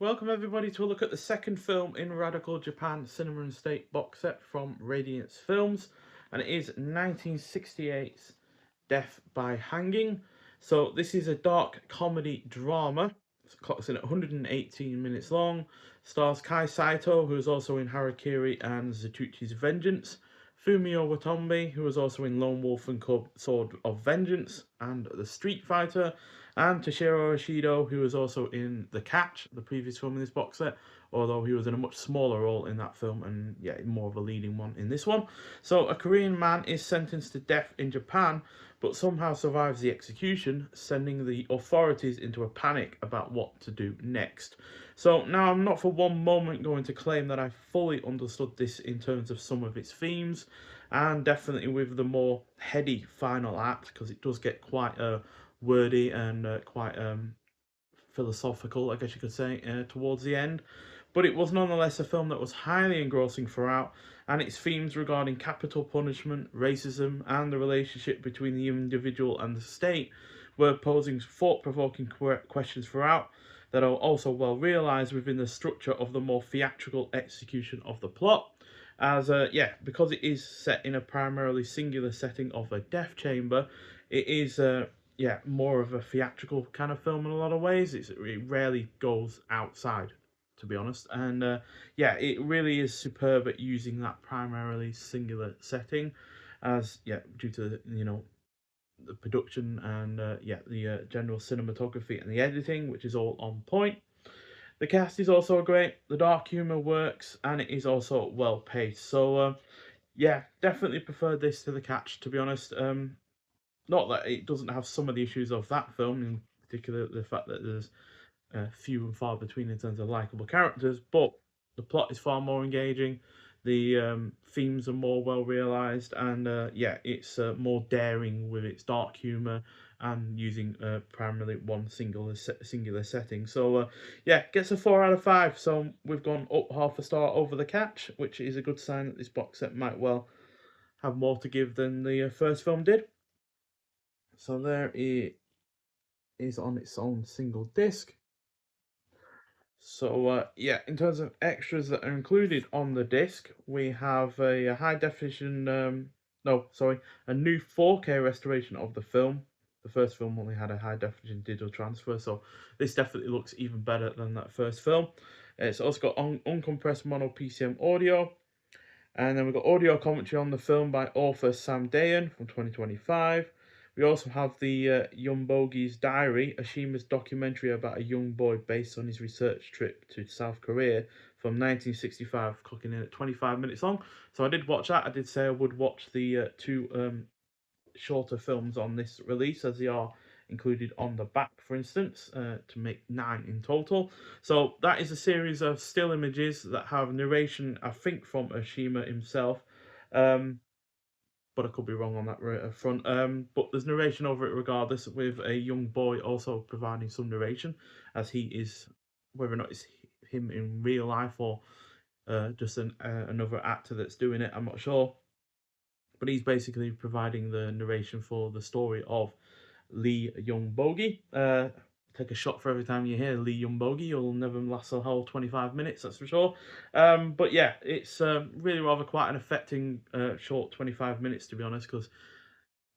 Welcome everybody to a look at the second film in Radical Japan Cinema and State box set from Radiance Films, and it is 1968's Death by Hanging. So this is a dark comedy drama. It clocks in at 118 minutes long. Stars Kai Saito, who is also in Harakiri and Zatuchi's Vengeance. Fumio Watombe, who was also in Lone Wolf and Cub Sword of Vengeance and The Street Fighter, and Toshiro Ishido, who was also in The Catch, the previous film in this box set, although he was in a much smaller role in that film and yeah, more of a leading one in this one. So a Korean man is sentenced to death in Japan, but somehow survives the execution, sending the authorities into a panic about what to do next. So now I'm not for one moment going to claim that I fully understood this in terms of some of its themes, and definitely with the more heady final act, because it does get quite wordy and quite philosophical, I guess you could say, towards the end. But it was nonetheless a film that was highly engrossing throughout, and its themes regarding capital punishment, racism, and the relationship between the individual and the state were posing thought-provoking questions throughout that are also well realised within the structure of the more theatrical execution of the plot. As because it is set in a primarily singular setting of a death chamber, it is more of a theatrical kind of film in a lot of ways. It rarely goes outside, to be honest. And it really is superb at using that primarily singular setting, as due to the production and the general cinematography and the editing, which is all on point. The cast is also great. The dark humor works, and it is also well paced. So definitely prefer this to The Catch, to be honest. Not that it doesn't have some of the issues of that film, in particular the fact that there's few and far between in terms of likable characters, but the plot is far more engaging. The themes are more well realised, and it's more daring with its dark humour and using primarily one singular setting. So gets a 4 out of 5. So we've gone up half a star over The Catch, which is a good sign that this box set might well have more to give than the first film did. So there it is on its own single disc. So in terms of extras that are included on the disc, we have a high definition, a new 4K restoration of the film. The first film only had a high definition digital transfer, so this definitely looks even better than that first film. It's also got uncompressed mono PCM audio, and then we've got audio commentary on the film by author Sam Dayan from 2025. We also have the Young Bogey's Diary, Ashima's documentary about a young boy based on his research trip to South Korea from 1965, clocking in at 25 minutes long. So I did watch that. I did say I would watch the two shorter films on this release, as they are included on the back, for instance, to make 9 in total. So that is a series of still images that have narration, I think, from Oshima himself. But I could be wrong on that front. But there's narration over it regardless, with a young boy also providing some narration, as he is, whether or not it's him in real life or just another actor that's doing it, I'm not sure. But he's basically providing the narration for the story of Lee Young Bogey. Take a shot for every time you hear Lee Young Bogey. You'll never last a whole 25 minutes, that's for sure. But yeah, it's really rather quite an affecting short 25 minutes, to be honest, because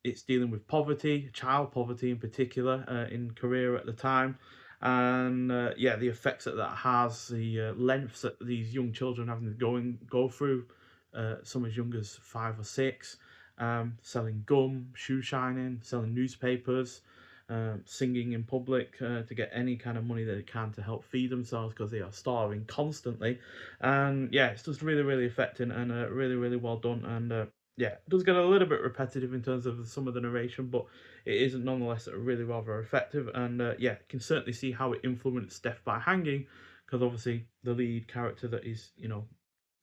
it's dealing with poverty, child poverty in particular, in Korea at the time. And the effects that has, the lengths that these young children having to go through, some as young as 5 or 6, selling gum, shoe shining, selling newspapers, singing in public to get any kind of money that they can to help feed themselves because they are starving constantly. And it's just really, really affecting and really, really well done. And it does get a little bit repetitive in terms of some of the narration, but it is nonetheless really rather effective. And can certainly see how it influenced Death by Hanging, because obviously the lead character that is,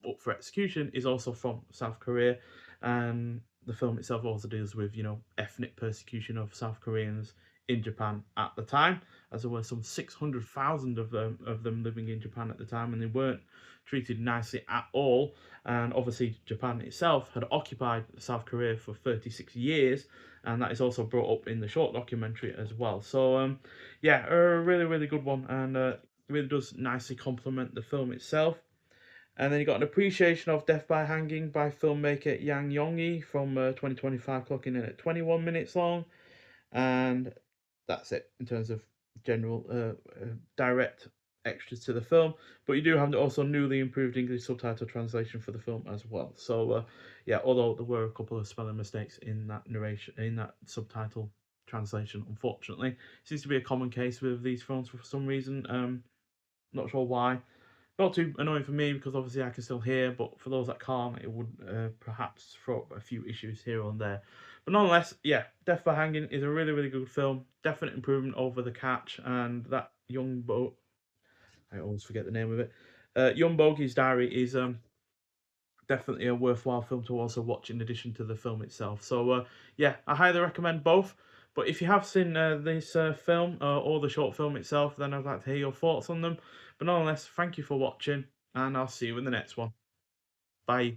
up for execution is also from South Korea, and the film itself also deals with ethnic persecution of South Koreans in Japan at the time, as there were some 600,000 of them living in Japan at the time, and they weren't treated nicely at all. And obviously, Japan itself had occupied South Korea for 36 years, and that is also brought up in the short documentary as well. So, a really, really good one, and It really does nicely complement the film itself. And then you got an appreciation of Death by Hanging by filmmaker Yang Yongyi from 2025, clocking in at 21 minutes long. And that's it in terms of general direct extras to the film. But you do have also newly improved English subtitle translation for the film as well. So yeah, although there were a couple of spelling mistakes in that narration, in that subtitle translation, unfortunately, it seems to be a common case with these films for some reason. Not sure why. Not too annoying for me because obviously I can still hear, but for those that can't, it would perhaps throw up a few issues here and there. But nonetheless, yeah, Death by Hanging is a really, really good film. Definite improvement over The Catch and that young boat. I always forget the name of it. Young Bogey's Diary is definitely a worthwhile film to also watch in addition to the film itself. So yeah, I highly recommend both. But if you have seen this film or the short film itself, then I'd like to hear your thoughts on them. But nonetheless, thank you for watching, and I'll see you in the next one. Bye.